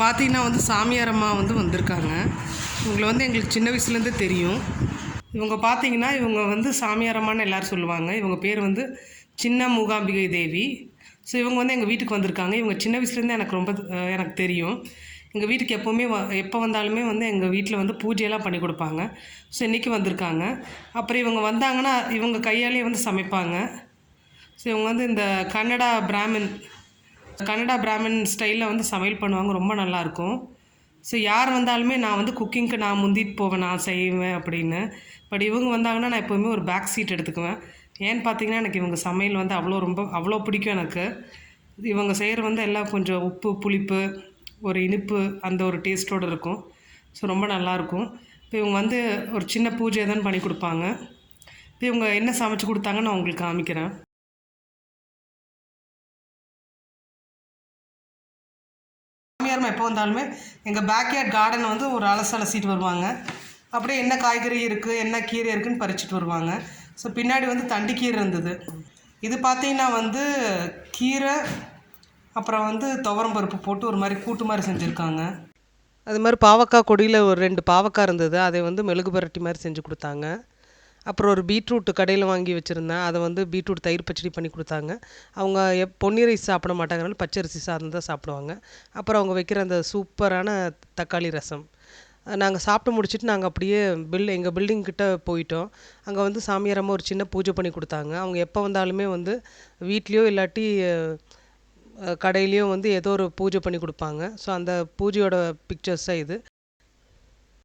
பார்த்தீங்கன்னா வந்து சாமியார் அம்மா வந்து வந்திருக்காங்க. இவங்கள வந்து எங்களுக்கு சின்ன வயசுலேருந்தே தெரியும். இவங்க பார்த்தீங்கன்னா, இவங்க வந்து சாமியார் அம்மான்னு எல்லோரும் சொல்லுவாங்க. இவங்க பேர் வந்து சின்ன மூகாம்பிகை தேவி. ஸோ இவங்க வந்து எங்கள் வீட்டுக்கு வந்திருக்காங்க. இவங்க சின்ன வயசுலேருந்தே எனக்கு ரொம்ப எனக்கு தெரியும். எங்கள் வீட்டுக்கு எப்போவுமே எப்போ வந்தாலுமே வந்து எங்கள் வீட்டில் வந்து பூஜையெல்லாம் பண்ணி கொடுப்பாங்க. ஸோ இன்றைக்கி வந்திருக்காங்க. அப்புறம் இவங்க வந்தாங்கன்னா, இவங்க கையாலேயே வந்து சமைப்பாங்க. ஸோ இவங்க வந்து இந்த கன்னடா பிராமின் ஸ்டைலில் வந்து சமையல் பண்ணுவாங்க. ரொம்ப நல்லாயிருக்கும். ஸோ யார் வந்தாலுமே நான் வந்து குக்கிங்க்கு நான் முந்திட்டு போவேன், நான் செய்வேன் அப்படின்னு. பட் இவங்க வந்தாங்கன்னா நான் எப்போவுமே ஒரு பேக் சீட் எடுத்துக்குவேன். ஏன்னு பார்த்தீங்கன்னா, எனக்கு இவங்க சமையல் வந்து அவ்வளோ பிடிக்கும் எனக்கு. இவங்க செய்கிற வந்து எல்லாம் கொஞ்சம் உப்பு, புளிப்பு, ஒரு இனிப்பு அந்த ஒரு டேஸ்ட்டோடு இருக்கும். ஸோ ரொம்ப நல்லாயிருக்கும். இப்போ இவங்க வந்து ஒரு சின்ன பூஜை தான் பண்ணி கொடுப்பாங்க. இப்போ இவங்க என்ன சமைச்சு கொடுத்தாங்கன்னு நான் உங்களுக்கு காமிக்கிறேன். சாமியார் எப்போ வந்தாலுமே எங்கள் பேக்யார்ட் கார்டன் வந்து ஒரு அலசிட்டு வருவாங்க. அப்படியே என்ன காய்கறி இருக்குது, என்ன கீரை இருக்குதுன்னு பறிச்சுட்டு வருவாங்க. ஸோ பின்னாடி வந்து தண்டிக்கீரை இருந்தது. இது பார்த்திங்கன்னா வந்து கீரை, அப்புறம் வந்து துவரம் பருப்பு போட்டு ஒரு மாதிரி கூட்டு மாதிரி செஞ்சுருக்காங்க. அது மாதிரி பாவக்காய் கொடியில் ஒரு 2 பாவக்காய் இருந்தது. அதை வந்து மெழுகு பரட்டி மாதிரி செஞ்சு கொடுத்தாங்க. அப்புறம் ஒரு பீட்ரூட் கடையில் வாங்கி வச்சுருந்தேன். அதை வந்து பீட்ரூட் தயிர் பச்சடி பண்ணி கொடுத்தாங்க. அவங்க பொன்னி ரைஸ் சாப்பிட மாட்டாங்கனால பச்சரிசி சாதம் தான் சாப்பிடுவாங்க. அப்புறம் அவங்க வைக்கிற அந்த சூப்பரான தக்காளி ரசம். நாங்கள் சாப்பிட்டு முடிச்சுட்டு நாங்கள் அப்படியே எங்கள் பில்டிங் கிட்ட போயிட்டோம். அங்கே வந்து சாமியாரம்மா ஒரு சின்ன பூஜை பண்ணி கொடுத்தாங்க. அவங்க எப்போ வந்தாலுமே வந்து வீட்லேயோ இல்லாட்டி கடையிலையும் வந்து ஏதோ ஒரு பூஜை பண்ணி கொடுப்பாங்க. ஸோ அந்த பூஜையோட பிக்சர்ஸ் தான் இது.